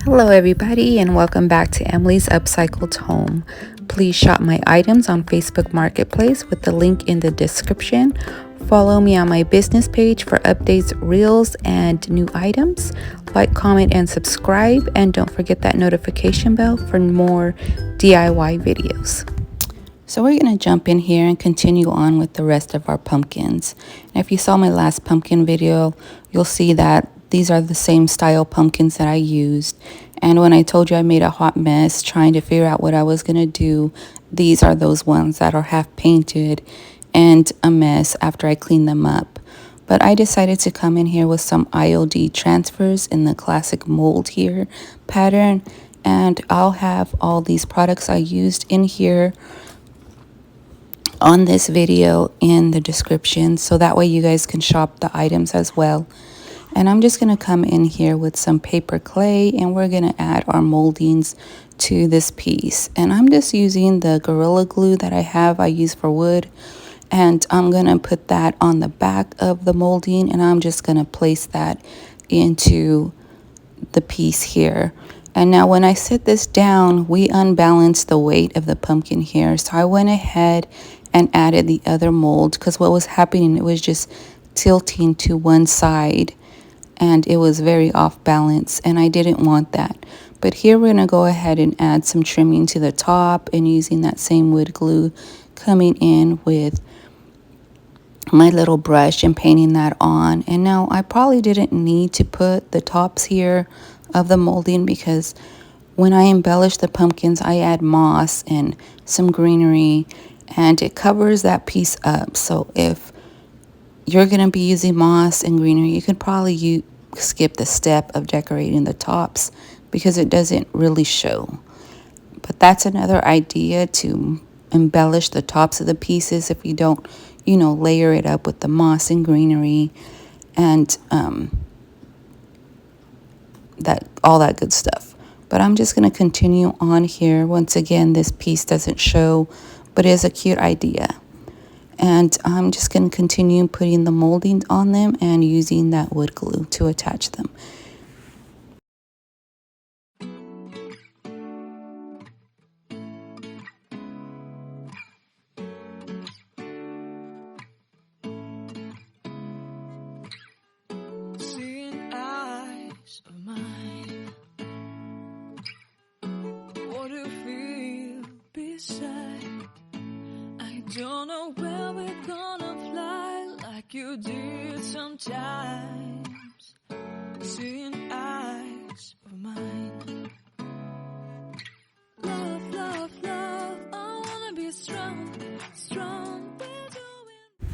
Hello, everybody, and welcome back to Emily's Upcycled Home. Please shop my items on Facebook Marketplace with the link in the description. Follow me on my business page for updates, reels, and new items. Like, comment, and subscribe. And don't forget that notification bell for more DIY videos. So we're going to jump in here and continue on with the rest of our pumpkins. And if you saw my last pumpkin video, you'll see that these are the same style pumpkins that I used. And when I told you I made a hot mess trying to figure out what I was going to do, these are those ones that are half painted and a mess after I cleaned them up. But I decided to come in here with some IOD transfers in the classic mold here pattern. And I'll have all these products I used in here on this video in the description, so that way you guys can shop the items as well. And I'm just going to come in here with some paper clay, and we're going to add our moldings to this piece. And I'm just using the Gorilla Glue that I use for wood, and I'm going to put that on the back of the molding, and I'm just going to place that into the piece here. And now when I set this down, we unbalanced the weight of the pumpkin here. So I went ahead and added the other mold, because what was happening, it was just tilting to one side and it was very off balance, and I didn't want that. But here we're going to go ahead and add some trimming to the top, and using that same wood glue, coming in with my little brush and painting that on. And now I probably didn't need to put the tops here of the molding, because when I embellish the pumpkins, I add moss and some greenery, and it covers that piece up. So if you're going to be using moss and greenery, you could probably skip the step of decorating the tops, because it doesn't really show. But that's another idea, to embellish the tops of the pieces if you don't, layer it up with the moss and greenery and all that good stuff. But I'm just going to continue on here. Once again, this piece doesn't show, but it is a cute idea. And I'm just going to continue putting the molding on them and using that wood glue to attach them. Seeing eyes of mine, what do you feel beside? I don't know where we're gonna fly like you did sometimes. Seeing eyes of mine. Love, love, love, I wanna be strong, strong.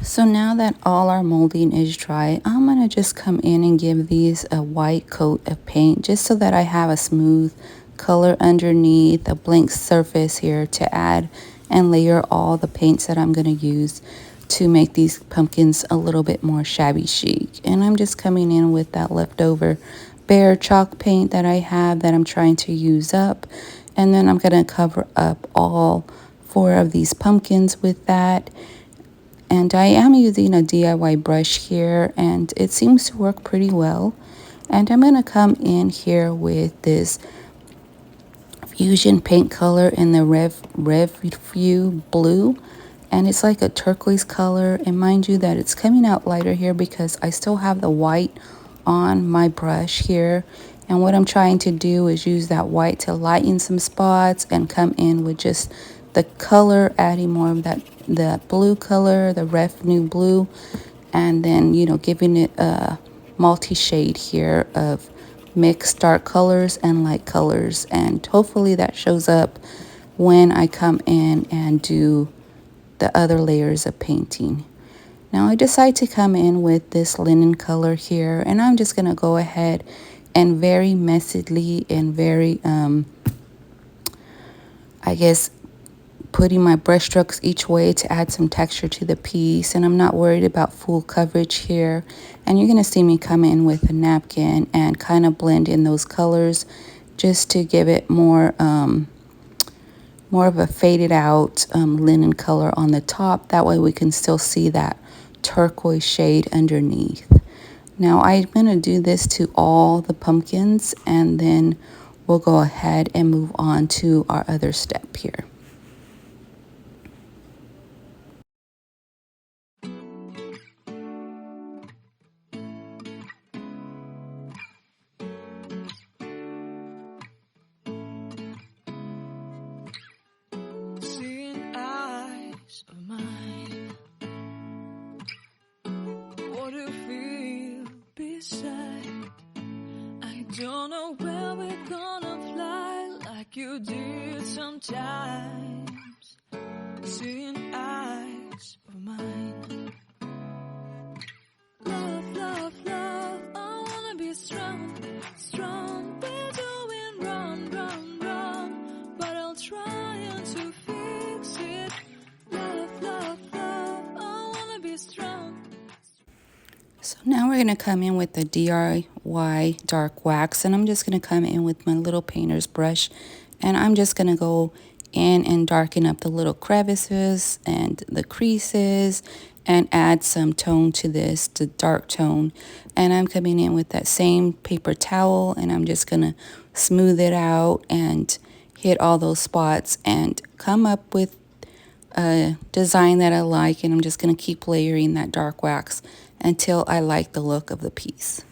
So now that all our molding is dry, I'm going to just come in and give these a white coat of paint, just so that I have a smooth color underneath, a blank surface here to add and layer all the paints that I'm going to use to make these pumpkins a little bit more shabby chic. And I'm just coming in with that leftover bare chalk paint that I have that I'm trying to use up. And then I'm going to cover up all 4 of these pumpkins with that. And I am using a DIY brush here, and it seems to work pretty well. And I'm going to come in here with this fusion paint color in the Revue blue, and it's like a turquoise color. And mind you that it's coming out lighter here because I still have the white on my brush here. And what I'm trying to do is use that white to lighten some spots and come in with just the color, adding more of the blue color, the Revue blue, and then giving it a multi-shade here of mixed dark colors and light colors. And hopefully that shows up when I come in and do the other layers of painting. Now I decide to come in with this linen color here, and I'm just going to go ahead and very messily and very I guess putting my brush strokes each way to add some texture to the piece. And I'm not worried about full coverage here. And you're going to see me come in with a napkin and kind of blend in those colors just to give it more of a faded out linen color on the top. That way we can still see that turquoise shade underneath. Now I'm going to do this to all the pumpkins, and then we'll go ahead and move on to our other step here. Seeing eyes of mine, what do you feel beside? I don't know where we're gonna fly like you did sometimes. Seeing eyes of mine. Love, love, love, I wanna be strong, strong. We're doing wrong, wrong, wrong, but I'll try to fix it. Love, love, love, I wanna be strong. So now we're going to come in with the DIY dark wax, and I'm just going to come in with my little painter's brush, and I'm just going to go in and darken up the little crevices and the creases and add some tone to this, the dark tone. And I'm coming in with that same paper towel, and I'm just going to smooth it out and hit all those spots and come up with a design that I like, and I'm just going to keep layering that dark wax until I like the look of the piece.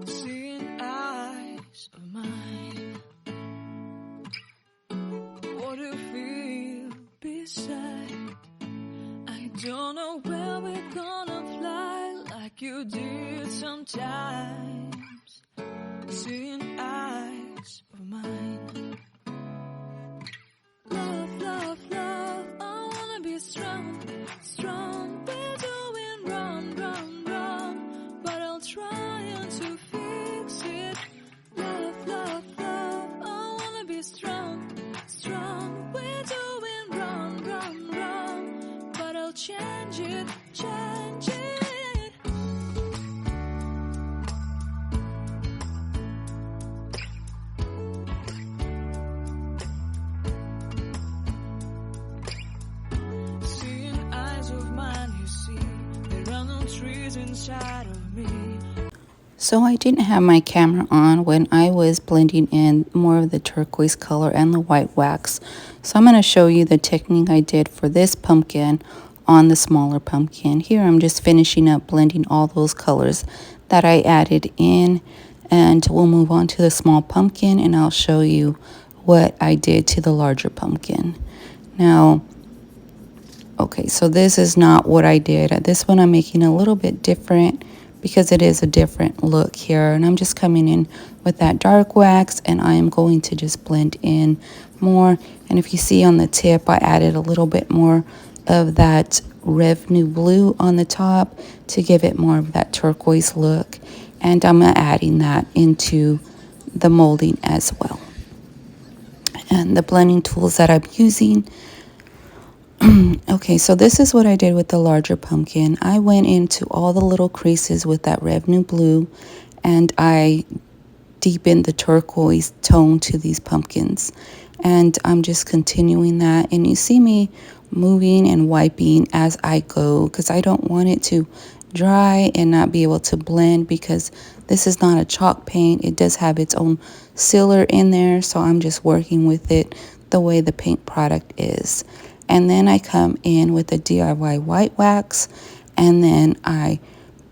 Seeing eyes of mine, what do you feel beside? I don't know where we're gonna fly like you did sometimes. Seeing eyes of mine. Love, love, love, I wanna be strong, strong. We're doing wrong, wrong, wrong, but I'll try to fix it. Love, love, love, I wanna be strong, strong. We're doing wrong, wrong, wrong, but I'll change it, change it. Seeing eyes of mine, you see, there are no trees inside of me. So I didn't have my camera on when I was blending in more of the turquoise color and the white wax. So I'm going to show you the technique I did for this pumpkin on the smaller pumpkin. Here I'm just finishing up blending all those colors that I added in, and we'll move on to the small pumpkin and I'll show you what I did to the larger pumpkin. Now, okay, so this is not what I did. This one I'm making a little bit different because it is a different look here. And I'm just coming in with that dark wax, and I am going to just blend in more. And if you see on the tip, I added a little bit more of that revenue blue on the top to give it more of that turquoise look. And I'm adding that into the molding as well. And the blending tools that I'm using, okay, so this is what I did with the larger pumpkin. I went into all the little creases with that revenue blue, and I deepened the turquoise tone to these pumpkins. And I'm just continuing that. And you see me moving and wiping as I go because I don't want it to dry and not be able to blend, because this is not a chalk paint. It does have its own sealer in there, so I'm just working with it the way the paint product is. And then I come in with a DIY white wax, and then I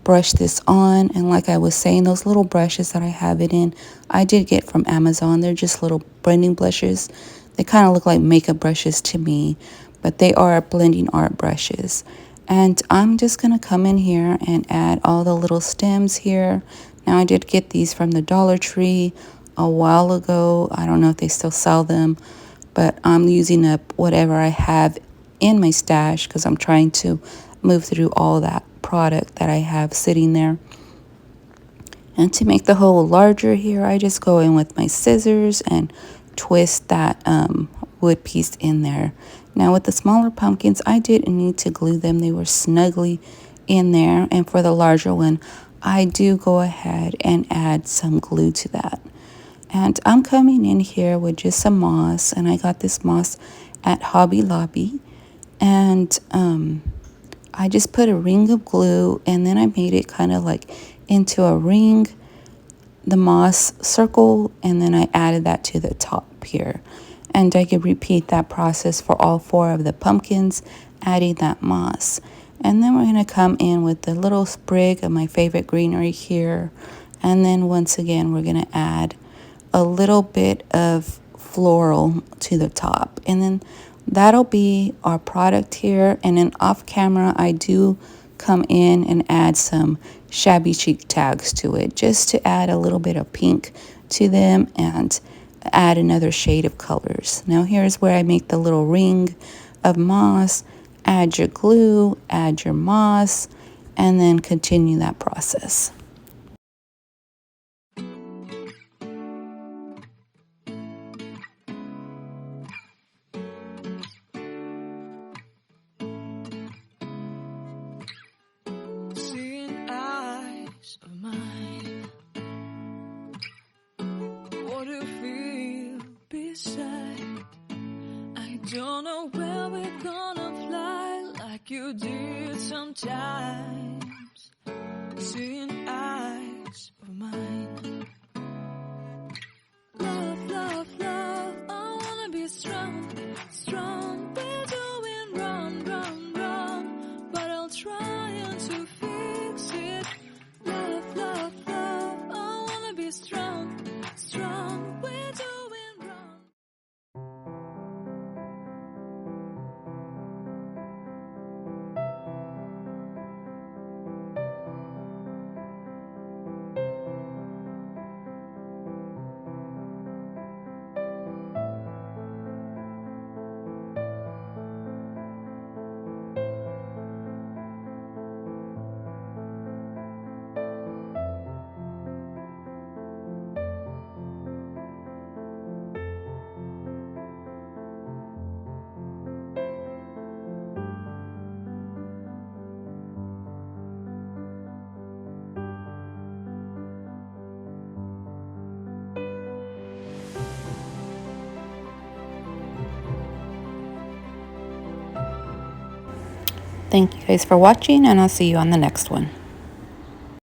brush this on. And like I was saying, those little brushes that I have it in, I did get from Amazon. They're just little blending brushes. They kind of look like makeup brushes to me, but they are blending art brushes. And I'm just going to come in here and add all the little stems here. Now I did get these from the Dollar Tree a while ago. I don't know if they still sell them, but I'm using up whatever I have in my stash because I'm trying to move through all that product that I have sitting there. And to make the hole larger here, I just go in with my scissors and twist that wood piece in there. Now with the smaller pumpkins, I didn't need to glue them. They were snugly in there. And for the larger one, I do go ahead and add some glue to that. And I'm coming in here with just some moss, and I got this moss at Hobby Lobby. And I just put a ring of glue, and then I made it kind of like into a ring, the moss circle, and then I added that to the top here. And I could repeat that process for all 4 of the pumpkins, adding that moss. And then we're going to come in with the little sprig of my favorite greenery here. And then once again, we're going to add a little bit of floral to the top. And then that'll be our product here. And then off camera, I do come in and add some shabby chic tags to it, just to add a little bit of pink to them and add another shade of colors. Now here's where I make the little ring of moss. Add your glue, add your moss, and then continue that process. Seeing eyes of mine, what do you feel beside? I don't know where we're gonna fly like you did sometimes. Seeing eyes of mine. Love, love, love, I wanna be strong, strong. We're doing wrong, wrong, wrong, but I'll try to fix it. Love, love, love, I wanna be strong, strong. We're doing wrong. Thank you guys for watching, and I'll see you on the next one.